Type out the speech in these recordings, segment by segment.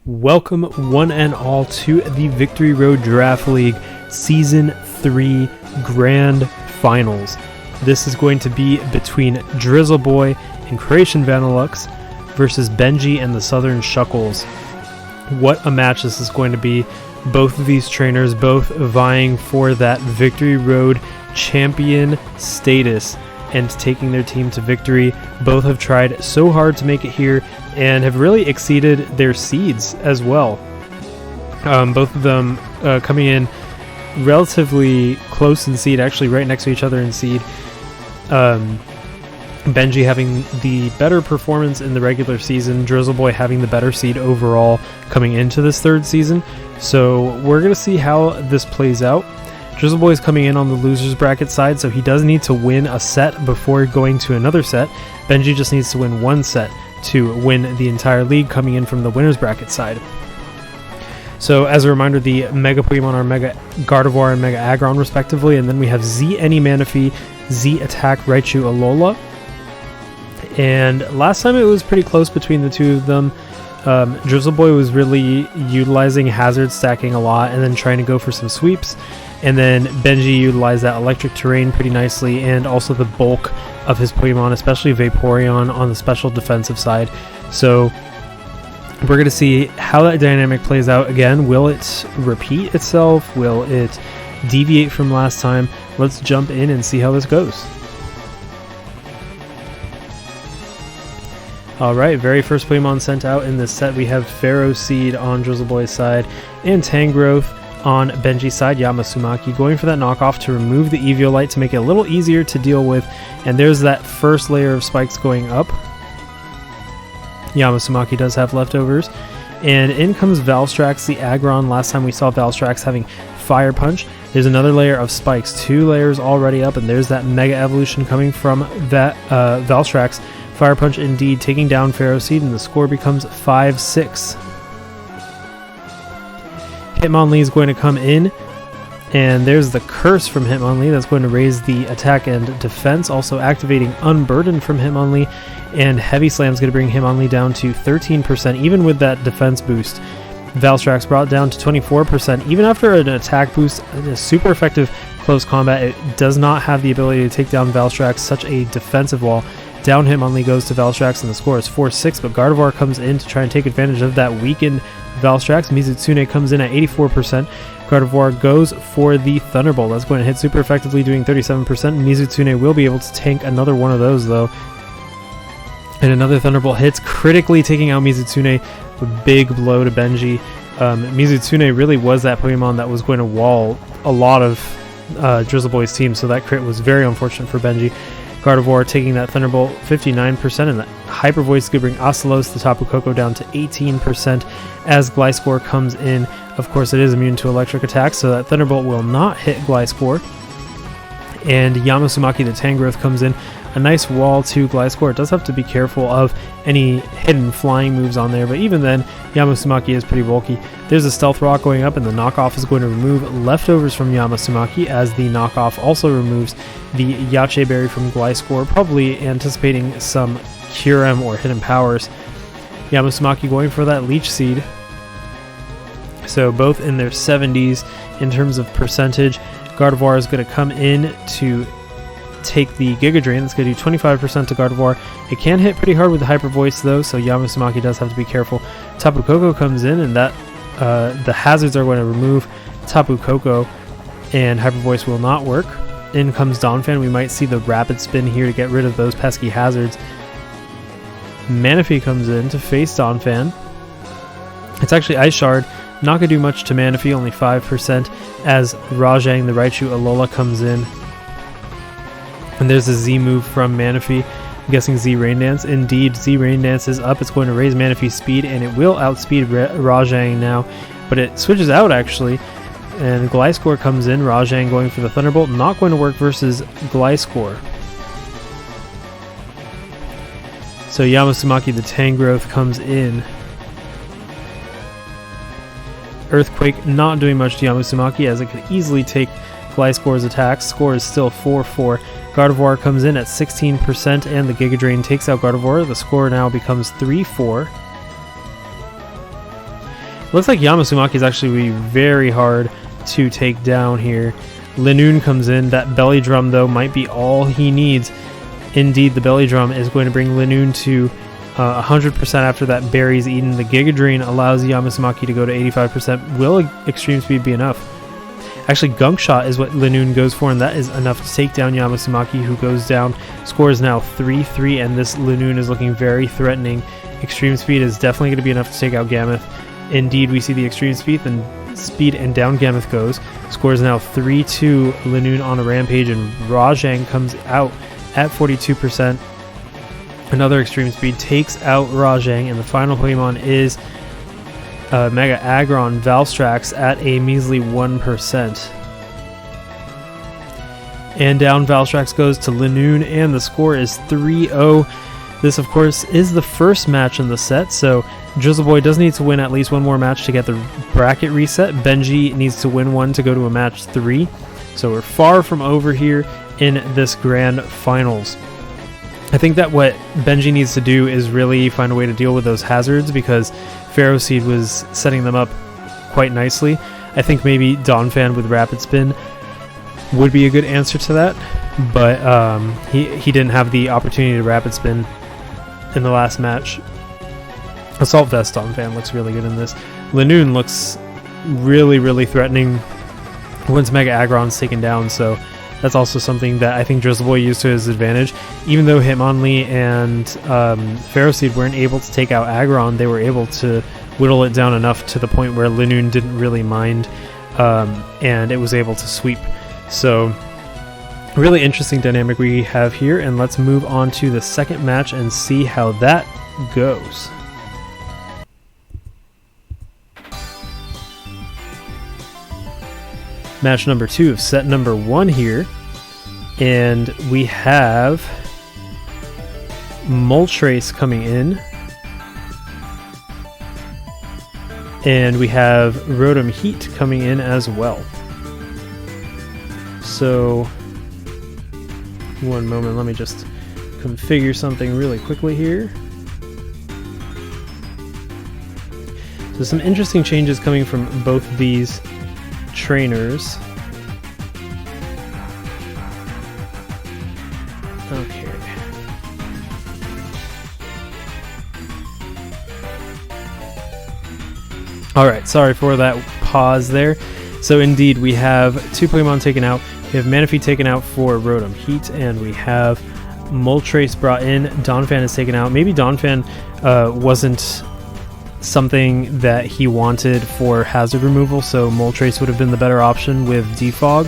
Welcome one and all to the Victory Road Draft League Season 3 Grand Finals. This is going to be between Drizzle Boy and Croatian Vanilluxe versus Benji and the Southern Shuckles. What a match this is going to be. Both of these trainers both vying for that Victory Road champion status and taking their team to victory. Both have tried so hard to make it here and have really exceeded their seeds as well. Both of them coming in relatively close in seed, actually right next to each other in seed. Benji having the better performance in the regular season, Drizzle Boy having the better seed overall coming into this third season. So we're going to see how this plays out. Drizzle Boy is coming in on the losers bracket side, so he does need to win a set before going to another set. Benji just needs to win one set to win the entire league coming in from the winners bracket side. So as a reminder, the Mega Pokemon are Mega Gardevoir and Mega Aggron respectively, and then we have Z Any Manaphy, Z Attack Raichu Alola. And last time it was pretty close between the two of them. Drizzle Boy was really utilizing hazard stacking a lot and then trying to go for some sweeps. And then Benji utilized that electric terrain pretty nicely and also the bulk of his Pokemon, especially Vaporeon on the special defensive side. So we're going to see how that dynamic plays out again. Will it repeat itself? Will it deviate from last time? Let's jump in and see how this goes. Alright, very first Pokemon sent out in this set, we have Ferroseed on Drizzle Boy's side and Tangrowth on Benji's side. Yamasumaki going for that knockoff to remove the Eviolite to make it a little easier to deal with, and there's that first layer of spikes going up. Yamasumaki does have leftovers, and in comes Valstrax, the Aggron. Last time we saw Valstrax having Fire Punch. There's another layer of spikes, 2 layers already up, and there's that Mega Evolution coming from that Valstrax. Fire Punch indeed taking down Ferroseed, and the score becomes 5-6. Hitmonlee is going to come in, and there's the Curse from Hitmonlee that's going to raise the attack and defense, also activating Unburden from Hitmonlee, and Heavy Slam is going to bring Hitmonlee down to 13%, even with that defense boost. Valstrax brought down to 24%, even after an attack boost, a super effective close combat. It does not have the ability to take down Valstrax, such a defensive wall. Down Hitmonlee goes to Valstrax, and the score is 4-6, but Gardevoir comes in to try and take advantage of that weakened Valstrax. Mizutsune comes in at 84%. Gardevoir goes for the Thunderbolt. That's going to hit super effectively, doing 37%. Mizutsune will be able to tank another one of those, though. And another Thunderbolt hits, critically taking out Mizutsune. A big blow to Benji. Mizutsune really was that Pokemon that was going to wall a lot of Drizzle Boy's team, so that crit was very unfortunate for Benji. Gardevoir taking that Thunderbolt 59%, and that Hyper Voice is going to bring Ocelos, the Tapu Koko, down to 18% as Gliscor comes in. Of course, it is immune to electric attacks, so that Thunderbolt will not hit Gliscor. And Yamasumaki, the Tangrowth, comes in. A nice wall to Gliscor. It does have to be careful of any hidden flying moves on there, but even then, Yamasumaki is pretty bulky. There's a Stealth Rock going up, and the knockoff is going to remove leftovers from Yamasumaki, as the knockoff also removes the Yache Berry from Gliscor, probably anticipating some Kyurem or hidden powers. Yamasumaki going for that Leech Seed. So both in their 70s in terms of percentage. Gardevoir is going to come in to take the Giga Drain. That's going to do 25% to Gardevoir. It can hit pretty hard with the Hyper Voice, though, so Yamasumaki does have to be careful. Tapu Koko comes in, and that the hazards are going to remove Tapu Koko, and Hyper Voice will not work. In comes Donphan. We might see the Rapid Spin here to get rid of those pesky hazards. Manaphy comes in to face Donphan. It's actually Ice Shard. Not going to do much to Manaphy, only 5%, as Rajang, the Raichu Alola, comes in. And there's a Z move from Manaphy. I'm guessing Z Rain Dance. Indeed, Z Rain Dance is up. It's going to raise Manaphy's speed, and it will outspeed Rajang now. But it switches out, actually. And Gliscor comes in. Rajang going for the Thunderbolt. Not going to work versus Gliscor. So Yamasumaki, the Tangrowth, comes in. Earthquake not doing much to Yamasumaki, as it could easily take Gliscor's attack. Score is still 4-4. Gardevoir comes in at 16%, and the Giga Drain takes out Gardevoir. The score now becomes 3-4. Looks like Yamasumaki is actually be very hard to take down here. Linoon comes in. That belly drum, though, might be all he needs. Indeed, the belly drum is going to bring Linoon to 100% after that berry's eaten. The Giga Drain allows Yamasumaki to go to 85%. Will Extreme Speed be enough? Actually, Gunk Shot is what Linoon goes for, and that is enough to take down Yamasumaki, who goes down. Score is now 3-3, and this Linoon is looking very threatening. Extreme Speed is definitely going to be enough to take out Gammoth. Indeed, we see the Extreme Speed and down Gammoth goes. Score is now 3-2, Linoon on a rampage, and Rajang comes out at 42%. Another Extreme Speed takes out Rajang, and the final Pokemon is Mega Aggron Valstrax at a measly 1%. And down Valstrax goes to Linoon, and the score is 3-0. This, of course, is the first match in the set, so Drizzleboy does need to win at least one more match to get the bracket reset. Benji needs to win one to go to a match 3. So we're far from over here in this grand finals. I think that what Benji needs to do is really find a way to deal with those hazards, because Pharaoh Seed was setting them up quite nicely. I think maybe Donphan with Rapid Spin would be a good answer to that, but he didn't have the opportunity to Rapid Spin in the last match. Assault Vest Donphan looks really good in this. Linoon looks really, really threatening once Mega Aggron's taken down, so that's also something that I think Drizzleboy used to his advantage. Even though Hitmonlee and Pharaoh Seed weren't able to take out Aggron, they were able to whittle it down enough to the point where Linoon didn't really mind, and it was able to sweep. So, really interesting dynamic we have here, and let's move on to the second match and see how that goes. Match number 2 of set number 1 here, and we have Moltres coming in, and we have Rotom Heat coming in as well. So, one moment, let me just configure something really quickly here. So some interesting changes coming from both of these trainers. Okay. Alright, sorry for that pause there. So indeed, we have 2 Pokemon taken out. We have Manaphy taken out for Rotom Heat, and we have Moltres brought in. Donphan is taken out. Maybe Donphan wasn't something that he wanted for hazard removal, so Moltres would have been the better option with Defog.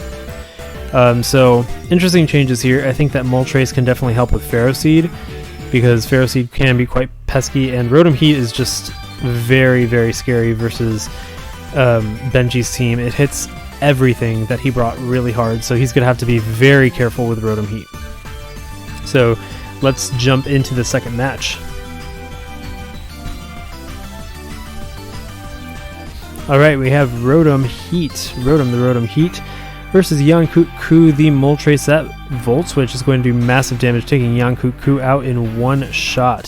So interesting changes here. I think that Moltres can definitely help with Pharaoh Seed, because Pharaoh Seed can be quite pesky, and Rotom Heat is just very, very scary versus Benji's team. It hits everything that he brought really hard, so he's going to have to be very careful with Rotom Heat. So let's jump into the second match. Alright, we have Rotom Heat, Rotom the Rotom Heat, versus Yankut-Ku the Moltres. That Volt Switch is going to do massive damage, taking Yankut-Ku out in one shot.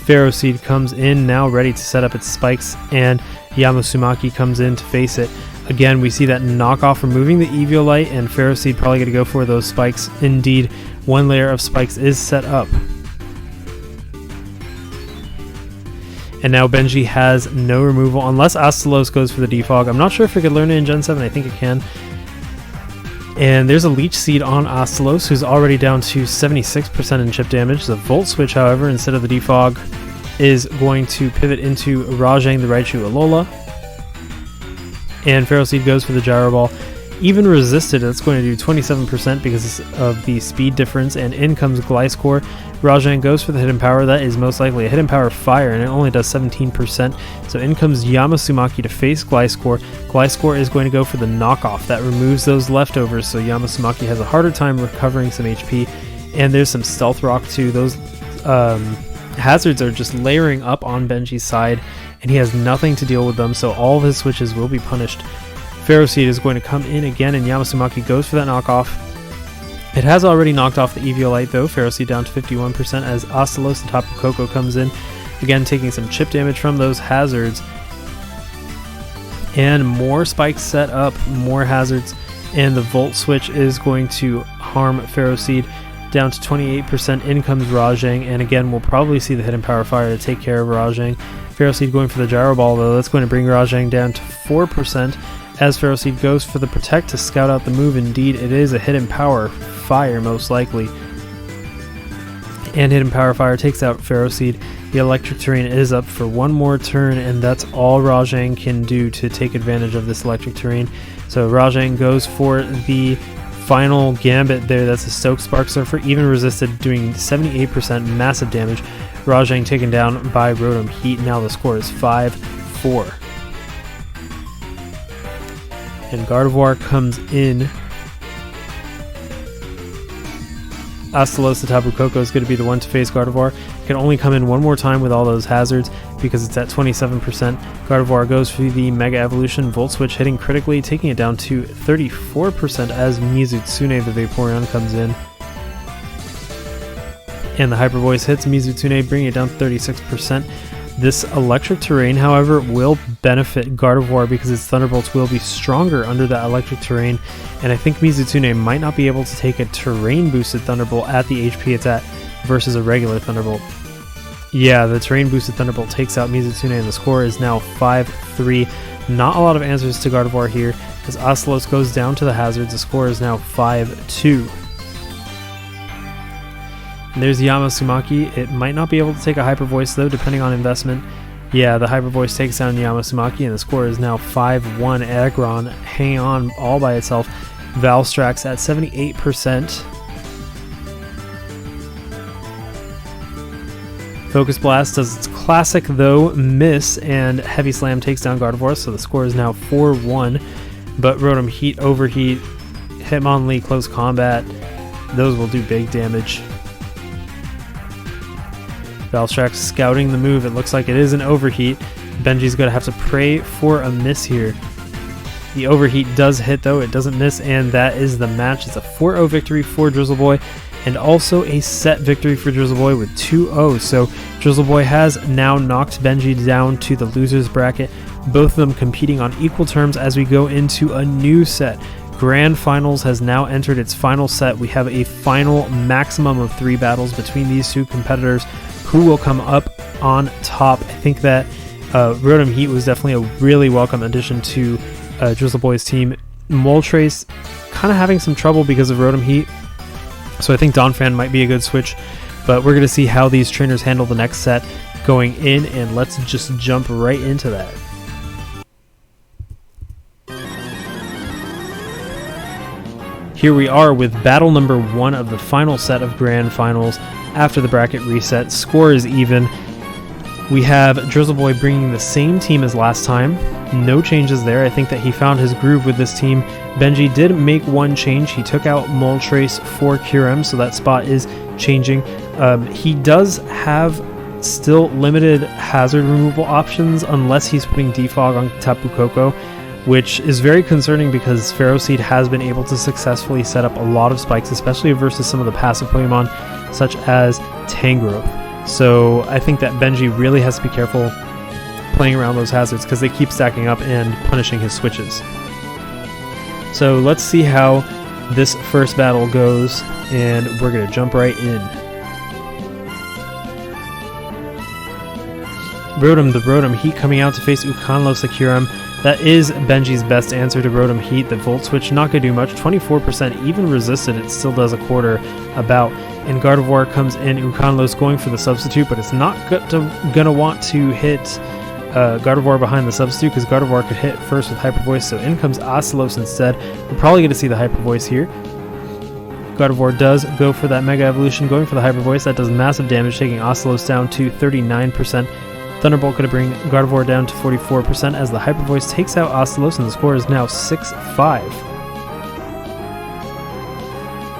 Pharaoh Seed comes in, now ready to set up its spikes, and Yamasumaki comes in to face it. Again, we see that knockoff removing the Eviolite, and Pharaoh Seed probably going to go for those spikes. Indeed, one layer of spikes is set up. And now Benji has no removal, unless Astalos goes for the Defog. I'm not sure if it could learn it in Gen 7, I think it can. And there's a Leech Seed on Astalos, who's already down to 76% in chip damage. The Volt Switch, however, instead of the Defog, is going to pivot into Rajang the Raichu Alola. And Pharaoh Seed goes for the Gyro Ball. Even resisted, that's going to do 27% because of the speed difference, and in comes Gliscor. Rajang goes for the Hidden Power. That is most likely a Hidden Power Fire, and it only does 17%. So in comes Yamasumaki to face Gliscor. Gliscor is going to go for the Knockoff. That removes those leftovers, so Yamasumaki has a harder time recovering some HP. And there's some Stealth Rock too. Those hazards are just layering up on Benji's side, and he has nothing to deal with them, so all of his switches will be punished. Pharaoh Seed is going to come in again, and Yamasumaki goes for that knockoff. It has already knocked off the Eviolite though. Pharaoh Seed down to 51% as Astalos, the Tapu Koko, comes in. Again, taking some chip damage from those hazards. And more spikes set up, more hazards, and the Volt Switch is going to harm Ferroseed down to 28%. In comes Rajang, and again, we'll probably see the Hidden Power Fire to take care of Rajang. Ferroseed going for the Gyro Ball, though. That's going to bring Rajang down to 4%. As Ferroseed goes for the Protect to scout out the move. Indeed, it is a Hidden Power Fire, most likely. And Hidden Power Fire takes out Ferroseed. The Electric Terrain is up for one more turn, and that's all Rajang can do to take advantage of this Electric Terrain. So Rajang goes for the final Gambit there. That's a Stoke Spark Surfer, even resisted, doing 78% massive damage. Rajang taken down by Rotom Heat. Now the score is 5-4. And Gardevoir comes in. Astalos, the Tapu Koko, is going to be the one to face Gardevoir. Can only come in one more time with all those hazards because it's at 27%. Gardevoir goes for the Mega Evolution, Volt Switch hitting critically, taking it down to 34% as Mizutsune, the Vaporeon, comes in. And the Hyper Voice hits Mizutsune, bringing it down to 36%. This Electric Terrain, however, will benefit Gardevoir because its Thunderbolts will be stronger under that Electric Terrain, and I think Mizutsune might not be able to take a Terrain-boosted Thunderbolt at the HP it's at versus a regular Thunderbolt. Yeah, the Terrain-boosted Thunderbolt takes out Mizutsune, and the score is now 5-3. Not a lot of answers to Gardevoir here, as Ocelos goes down to the hazards. The score is now 5-2. There's Yamasumaki. It might not be able to take a Hyper Voice though, depending on investment. Yeah, the Hyper Voice takes down Yamasumaki, and the score is now 5-1. Aggron hanging on all by itself. Valstrax at 78%. Focus Blast does its classic though, miss, and Heavy Slam takes down Gardevoir, so the score is now 4-1. But Rotom Heat, Overheat, Hitmonlee, Close Combat, those will do big damage. Valstrax scouting the move. It looks like it is an Overheat. Benji's going to have to pray for a miss here. The Overheat does hit though, it doesn't miss, and that is the match. It's a 4-0 victory for Drizzleboy, and also a set victory for Drizzleboy with 2-0. So Drizzleboy has now knocked Benji down to the losers bracket, both of them competing on equal terms as we go into a new set. Grand Finals has now entered its final set. We have a final maximum of 3 battles between these two competitors. Who will come up on top? I think that Rotom Heat was definitely a really welcome addition to Drizzleboy's team. Moltres kind of having some trouble because of Rotom Heat, so I think Donphan might be a good switch, but we're going to see how these trainers handle the next set going in, and let's just jump right into that. Here we are with battle number 1 of the final set of Grand Finals. After the bracket reset, score is even. We have Drizzleboy bringing the same team as last time. No changes there. I think that he found his groove with this team. Benji did make one change. He took out Moltres for Kyurem, so that spot is changing. He does have still limited hazard removal options unless he's putting Defog on Tapu Koko, which is very concerning because Ferroseed has been able to successfully set up a lot of spikes, especially versus some of the passive Pokemon such as Tangrowth. So I think that Benji really has to be careful playing around those hazards because they keep stacking up and punishing his switches. So let's see how this first battle goes, and we're going to jump right in. Rotom, the Rotom Heat coming out to face Ukanlo Kyurem. That is Benji's best answer to Rotom Heat. The Volt Switch not going to do much. 24% even resisted, it still does a quarter about. And Gardevoir comes in. Ukanlo's going for the substitute, but it's not gonna want to hit Gardevoir behind the substitute because Gardevoir could hit first with Hyper Voice. So in comes Ocelos instead. We're probably going to see the Hyper Voice here. Gardevoir does go for that Mega Evolution, going for the Hyper Voice. That does massive damage, taking Ocelos down to 39%. Thunderbolt going to bring Gardevoir down to 44% as the Hyper Voice takes out Ocelos, and the score is now 6-5.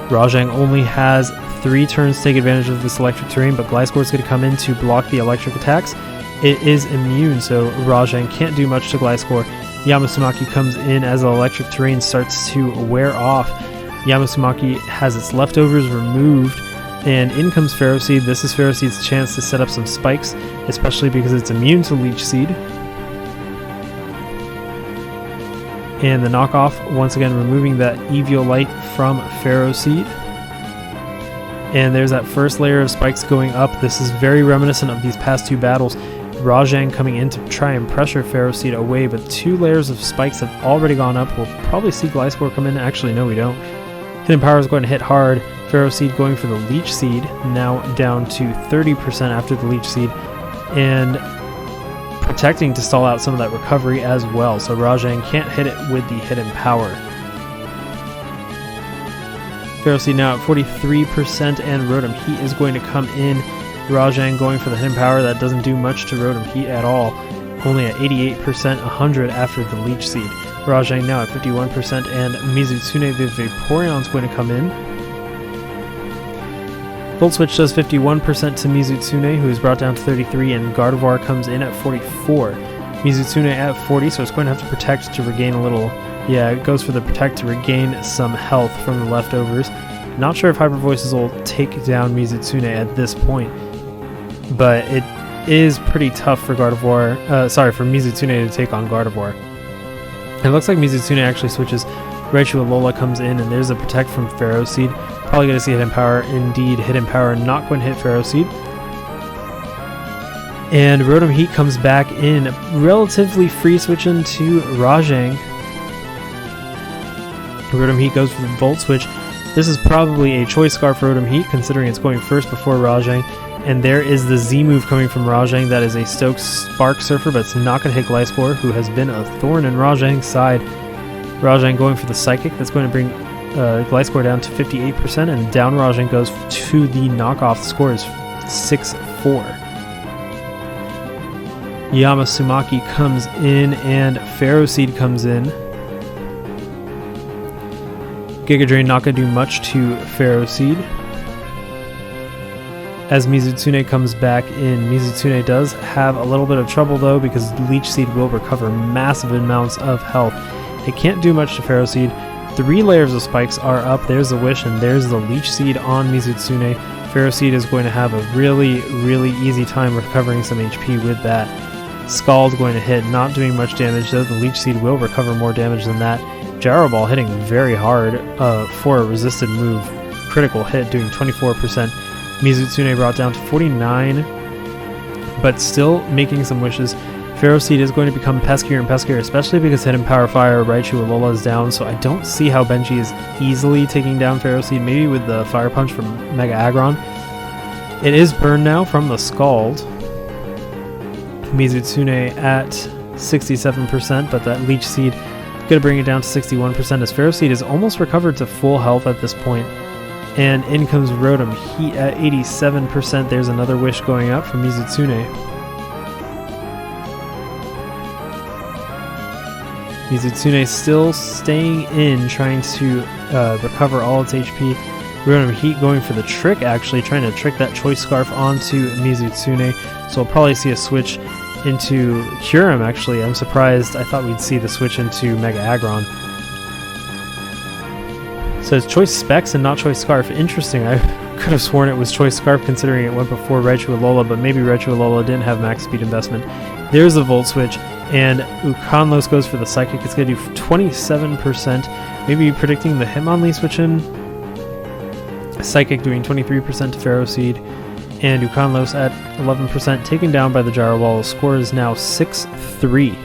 Rajang only has 3 turns to take advantage of this electric terrain, but Gliscor is going to come in to block the electric attacks. It is immune, so Rajang can't do much to Gliscor. Yamasumaki comes in as the electric terrain starts to wear off. Yamasumaki has its leftovers removed, And in comes Pharaoh Seed. This is Pharaoh Seed's chance to set up some spikes, especially because it's immune to Leech Seed. And the knockoff, once again removing that Eviolite from Pharaoh Seed. And there's that first layer of spikes going up. This is very reminiscent of these past two battles. Rajang coming in to try and pressure Pharaoh Seed away, but 2 layers of spikes have already gone up. We'll probably see Gliscor come in. Actually, no, we don't. Hidden Power is going to hit hard. Pharaoh Seed going for the Leech Seed, now down to 30% after the Leech Seed, and protecting to stall out some of that recovery as well, so Rajang can't hit it with the Hidden Power. Pharaoh Seed now at 43%, and Rotom Heat is going to come in. Rajang going for the Hidden Power. That doesn't do much to Rotom Heat at all. Only at 88%, 100 after the Leech Seed. Rajang now at 51%, and Mizutsune the Vaporeon is going to come in. Volt Switch does 51% to Mizutsune, who is brought down to 33, and Gardevoir comes in at 44. Mizutsune at 40, so it's going to have to protect to regain a little. Yeah, it goes for the protect to regain some health from the leftovers. Not sure if Hyper Voices will take down Mizutsune at this point, but it is pretty tough for Gardevoir. For Mizutsune to take on Gardevoir. It looks like Mizutsune actually switches. Raichu Alola comes in, and there's a protect from Pharaoh Seed. Probably going to see Hidden Power. Indeed, Hidden Power not going to hit Pharaoh Seed. And Rotom Heat comes back in, relatively free switching to Rajang. Rotom Heat goes for the Volt Switch. This is probably a Choice Scarf for Rotom Heat, considering it's going first before Rajang. And there is the Z move coming from Rajang. That is a Stokes Spark Surfer, but it's not going to hit Gliscor, who has been a thorn in Rajang's side. Rajang going for the Psychic. That's going to bring Gliscor down to 58%, and down Rajang goes to the knockoff. The score is 6-4. Yamasumaki comes in, and Pharaoh Seed comes in. Giga Drain not going to do much to Pharaoh Seed. As Mizutsune comes back in, Mizutsune does have a little bit of trouble though, because Leech Seed will recover massive amounts of health. It can't do much to Pharaoh Seed. 3 layers of spikes are up. There's the Wish, and there's the Leech Seed on Mizutsune. Pharaoh Seed is going to have a really, really easy time recovering some HP with that. Scald going to hit, not doing much damage though. The Leech Seed will recover more damage than that. Gyro Ball hitting very hard for a resisted move. Critical hit doing 24%. Mizutsune brought down to 49, but still making some wishes. Pharaoh Seed is going to become peskier and peskier, especially because Hidden Power Fire Raichu Alola is down, so I don't see how Benji is easily taking down Pharaoh Seed, maybe with the Fire Punch from Mega Aggron. It is burned now from the Scald. Mizutsune at 67%, but that Leech Seed going to bring it down to 61%, as Pharaoh Seed is almost recovered to full health at this point. And in comes Rotom Heat at 87%. There's another wish going up from Mizutsune. Mizutsune still staying in, trying to recover all its HP. Rotom Heat going for the trick, actually, trying to trick that Choice Scarf onto Mizutsune. So we'll probably see a switch into Kyurem, actually. I'm surprised. I thought we'd see the switch into Mega Aggron. So it's Choice Specs and not Choice Scarf. Interesting. I could have sworn it was Choice Scarf considering it went before Raichu Alola, but maybe Raichu Alola didn't have max speed investment. There's the Volt Switch, and Ukanlos goes for the Psychic. It's going to do 27%. Maybe predicting the Hitmonlee switch in. Psychic doing 23% to Pharaoh Seed, and Ukanlos at 11%, taken down by the Gyro Ball. The score is now 6-3.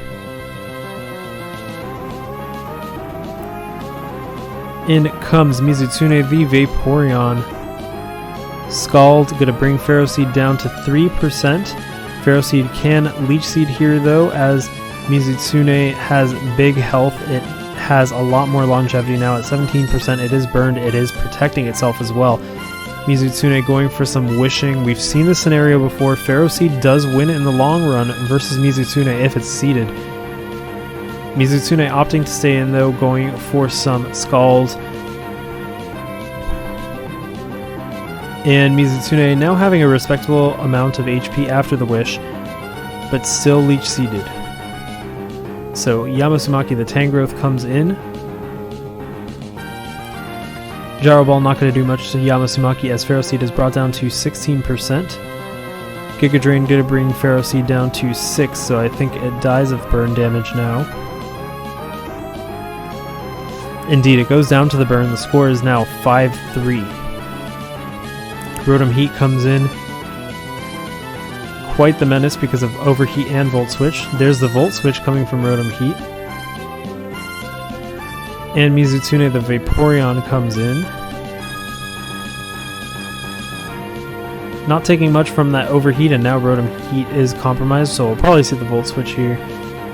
In comes Mizutsune the Vaporeon. Scald going to bring Pharaoh Seed down to 3%. Pharaoh Seed can Leech Seed here though, as Mizutsune has big health. It has a lot more longevity now at 17%. It is burned. It is protecting itself as well. Mizutsune going for some wishing. We've seen this scenario before. Pharaoh Seed does win in the long run versus Mizutsune if it's seeded. Mizutsune opting to stay in though, going for some Scald. And Mizutsune now having a respectable amount of HP after the wish, but still Leech Seeded. So Yamasumaki the Tangrowth comes in. Gyro Ball not going to do much to Yamasumaki as Pharaoh Seed is brought down to 16%. Giga Drain going to bring Pharaoh Seed down to 6, so I think it dies of burn damage now. Indeed, it goes down to the burn. The score is now 5-3. Rotom Heat comes in. Quite the menace because of Overheat and Volt Switch. There's the Volt Switch coming from Rotom Heat. And Mizutsune the Vaporeon comes in. Not taking much from that Overheat, and now Rotom Heat is compromised, so we'll probably see the Volt Switch here.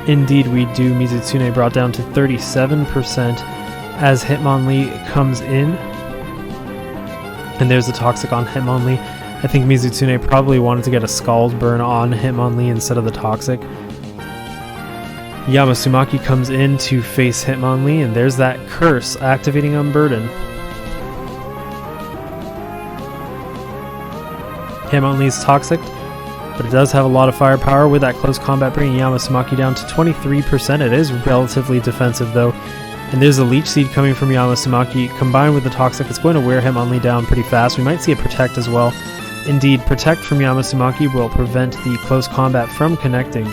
Indeed we do. Mizutsune brought down to 37% as Hitmonlee comes in. And there's a Toxic on Hitmonlee. I think Mizutsune probably wanted to get a Scald Burn on Hitmonlee instead of the Toxic. Yamasumaki comes in to face Hitmonlee, and there's that Curse activating Unburden. Hitmonlee's Toxic, but it does have a lot of firepower with that close combat bringing Yamasumaki down to 23%. It is relatively defensive though. And there's a Leech Seed coming from Yamasumaki. Combined with the Toxic, it's going to wear Hitmonlee down pretty fast. We might see a Protect as well. Indeed, Protect from Yamasumaki will prevent the close combat from connecting.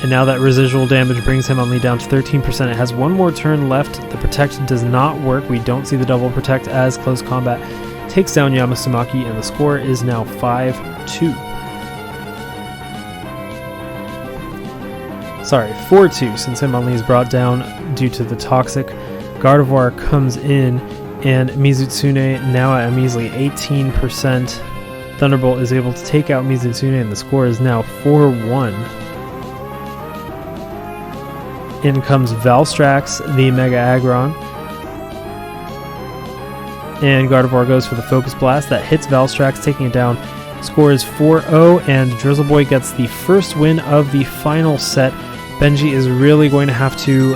And now that residual damage brings Hitmonlee down to 13%. It has one more turn left. The Protect does not work. We don't see the double Protect as close combat takes down Yamasumaki, and the score is now 5-2. Sorry, 4-2 since Hitmonlee is brought down due to the Toxic. Gardevoir comes in, and Mizutsune now at a measly 18%. Thunderbolt is able to take out Mizutsune, and the score is now 4-1. In comes Valstrax, the Mega Aggron. And Gardevoir goes for the Focus Blast. That hits Valstrax, taking it down. Score is 4-0, and Drizzleboy gets the first win of the final set. Benji is really going to have to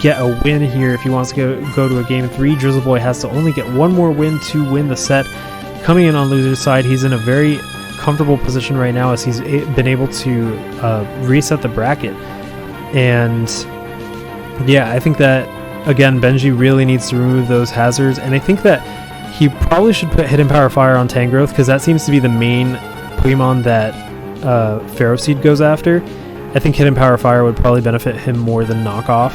get a win here if he wants to go to a Game 3. Drizzleboy has to only get one more win to win the set. Coming in on loser's side, he's in a very comfortable position right now as he's been able to reset the bracket. And yeah, I think that, again, Benji really needs to remove those hazards, and I think that he probably should put Hidden Power Fire on Tangrowth, because that seems to be the main Pokemon that Pharaoh Seed goes after. I think Hidden Power Fire would probably benefit him more than Knockoff.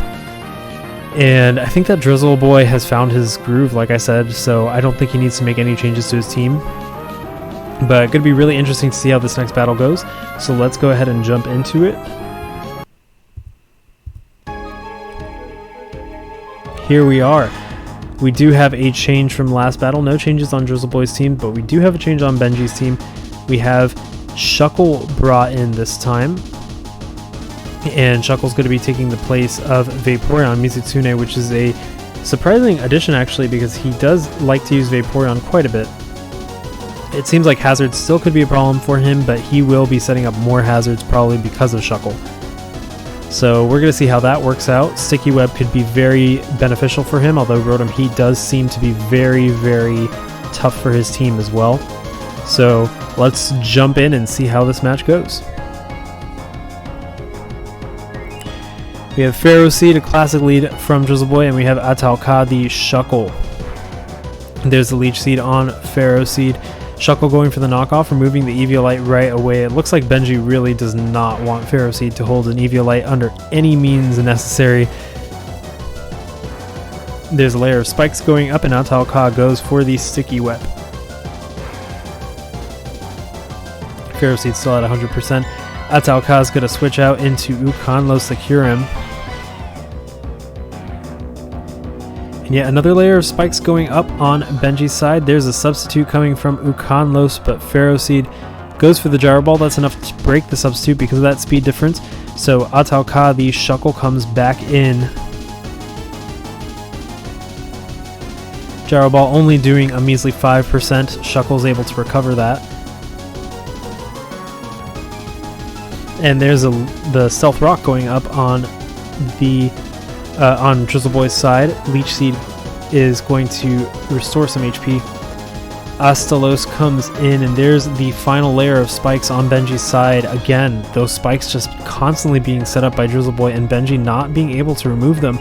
And I think that Drizzleboy has found his groove, like I said, so I don't think he needs to make any changes to his team. But it's going to be really interesting to see how this next battle goes, so let's go ahead and jump into it. Here we are. We do have a change from last battle. No changes on Drizzleboy's team, but we do have a change on Benji's team. We have Shuckle brought in this time. And Shuckle's going to be taking the place of Vaporeon Mizutsune, which is a surprising addition actually, because he does like to use Vaporeon quite a bit. It seems like hazards still could be a problem for him, but he will be setting up more hazards probably because of Shuckle. So we're going to see how that works out. Sticky Web could be very beneficial for him, although Rotom Heat does seem to be very, very tough for his team as well. So let's jump in and see how this match goes. We have Pharaoh Seed, a classic lead from Drizzleboy, and we have Atalka, the Shuckle. There's the Leech Seed on Pharaoh Seed. Shuckle going for the knockoff, removing the Eviolite right away. It looks like Benji really does not want Pharaoh Seed to hold an Eviolite under any means necessary. There's a layer of spikes going up, and Atalka goes for the Sticky Web. Pharaoh Seed still at 100%. Atalka is going to switch out into Ukanlos to cure him. And yet another layer of spikes going up on Benji's side. There's a substitute coming from Ukanlos, but Pharaoh Seed goes for the Gyro Ball. That's enough to break the substitute because of that speed difference. So Atalka, the Shuckle, comes back in. Gyro Ball only doing a measly 5%. Shuckle's able to recover that. And there's the Stealth Rock going up on the on Drizzleboy's side. Leech Seed is going to restore some HP. Astalos comes in, and there's the final layer of spikes on Benji's side. Again, those spikes just constantly being set up by Drizzleboy, and Benji not being able to remove them.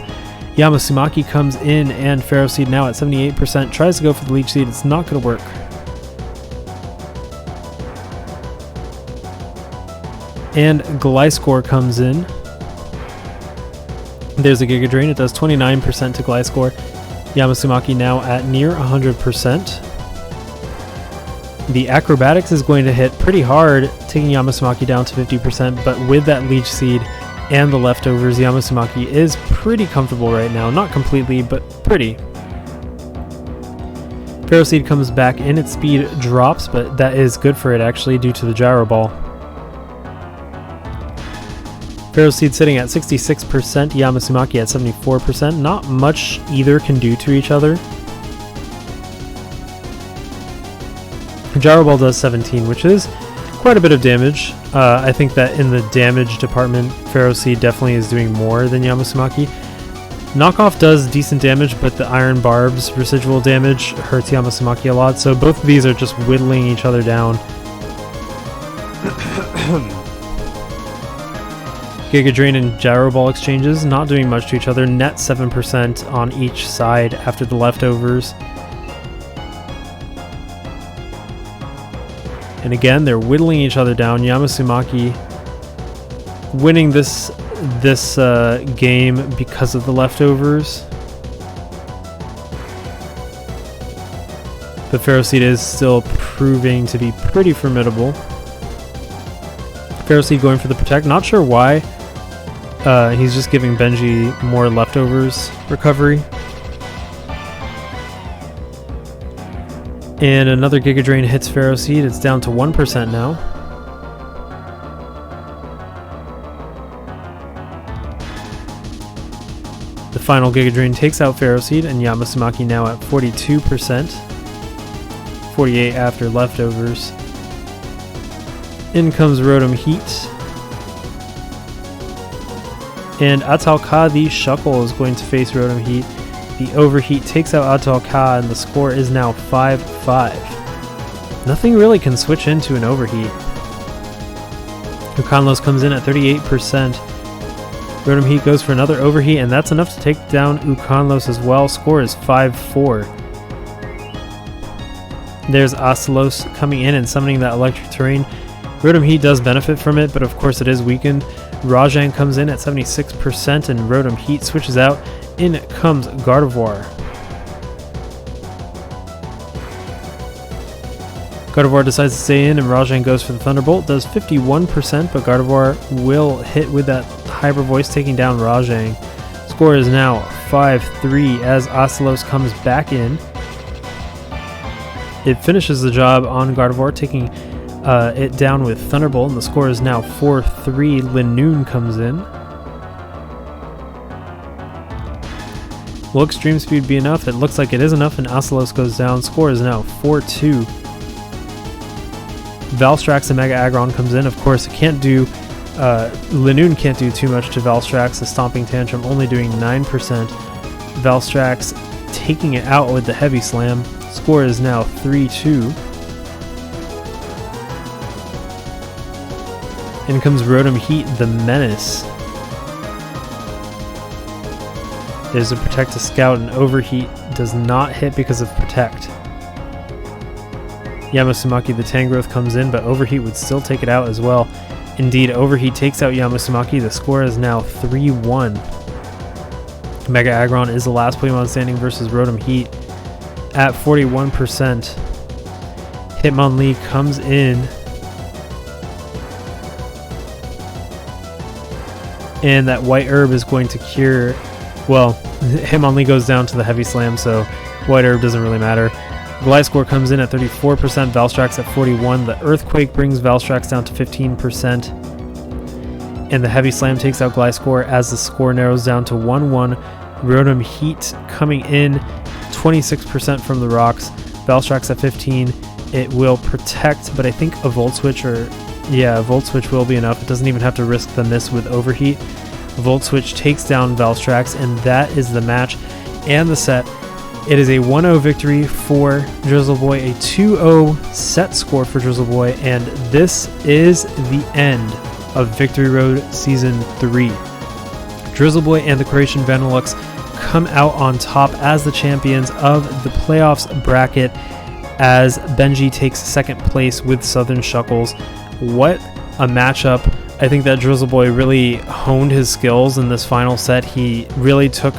Yamasumaki comes in, and Pharaoh Seed now at 78%. Tries to go for the Leech Seed. It's not going to work. And Gliscor comes in. There's a Giga Drain. It does 29% to Gliscor. Yamasumaki now at near 100%. The Acrobatics is going to hit pretty hard, taking Yamasumaki down to 50%, but with that Leech Seed and the leftovers, Yamasumaki is pretty comfortable right now. Not completely, but pretty. Pharaoh Seed comes back in. Its speed drops, but that is good for it actually due to the Gyro Ball. Pharaoh Seed sitting at 66%, Yamasumaki at 74%. Not much either can do to each other. Gyro Ball does 17, which is quite a bit of damage. I think that in the damage department, Pharaoh Seed definitely is doing more than Yamasumaki. Knockoff does decent damage, but the Iron Barb's residual damage hurts Yamasumaki a lot, so both of these are just whittling each other down. Giga Drain and Gyro Ball exchanges, not doing much to each other. Net 7% on each side after the leftovers. And again, they're whittling each other down. Yamasumaki winning this game because of the leftovers. But Pharaoh Seed is still proving to be pretty formidable. Pharaoh Seed going for the Protect. Not sure why. He's just giving Benji more leftovers recovery. And another Giga Drain hits Pharaoh Seed. It's down to 1% now. The final Giga Drain takes out Pharaoh Seed, and Yamasumaki now at 42%. 48 after leftovers. In comes Rotom Heat. And Atalka, the Shuckle, is going to face Rotom Heat. The Overheat takes out Atalka, and the score is now 5-5. Nothing really can switch into an Overheat. Ukanlos comes in at 38%. Rotom Heat goes for another Overheat, and that's enough to take down Ukanlos as well. Score is 5-4. There's Ocelos coming in and summoning that Electric Terrain. Rotom Heat does benefit from it, but of course it is weakened. Rajang comes in at 76%, and Rotom Heat switches out. In comes Gardevoir. Gardevoir decides to stay in, and Rajang goes for the Thunderbolt. Does 51%, but Gardevoir will hit with that Hyper Voice, taking down Rajang. Score is now 5-3 as Ocelos comes back in. It finishes the job on Gardevoir, taking it down with Thunderbolt, and the score is now 4-3. Linoon comes in. Will Extreme Speed be enough? It looks like it is enough, and Ocelos goes down. Score is now 4-2. Valstrax and Mega Aggron comes in. Of course, it can't do... Linoon can't do too much to Valstrax. The Stomping Tantrum only doing 9%. Valstrax taking it out with the Heavy Slam. Score is now 3-2. In comes Rotom Heat, the Menace. There's a Protect to Scout, and Overheat does not hit because of Protect. Yamasumaki, the Tangrowth, comes in, but Overheat would still take it out as well. Indeed, Overheat takes out Yamasumaki. The score is now 3-1. Mega Aggron is the last Pokemon standing versus Rotom Heat at 41%. Hitmonlee comes in. And that White Herb is going to cure... Well, Hitmonlee goes down to the Heavy Slam, so White Herb doesn't really matter. Gliscor comes in at 34%, Valstrax at 41%. The Earthquake brings Valstrax down to 15%. And the Heavy Slam takes out Gliscor as the score narrows down to 1-1. Rotom Heat coming in, 26% from the rocks. Valstrax at 15%. It will protect, but I think a Volt Switch a Volt Switch will be enough. It doesn't even have to risk the miss with Overheat. Volt Switch takes down Valstrax, and that is the match and the set. It is a 1-0 victory for Drizzle Boy, a 2-0 set score for Drizzle Boy, and this is the end of Victory Road Season 3. Drizzle Boy and the Croatian Vanilluxe come out on top as the champions of the playoffs bracket, as Benji takes second place with Southern Shuckles. What a matchup. I think that Drizzle Boy really honed his skills in this final set. He really took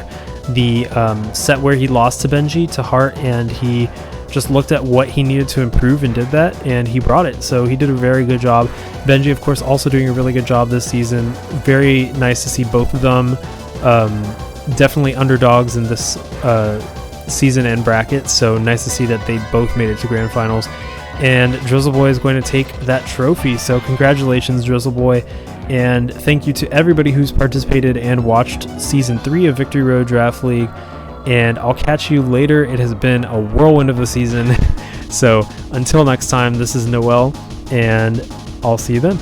the set where he lost to Benji to heart, and he just looked at what he needed to improve and did that, and he brought it. So he did a very good job. Benji, of course, also doing a really good job this season. Very nice to see both of them. Definitely underdogs in this season and bracket, so nice to see that they both made it to grand finals. And Drizzle Boy is going to take that trophy, so congratulations, Drizzle Boy. And thank you to everybody who's participated and watched Season 3 of Victory Road Draft League. And I'll catch you later. It has been a whirlwind of a season. So until next time, this is Noel, and I'll see you then.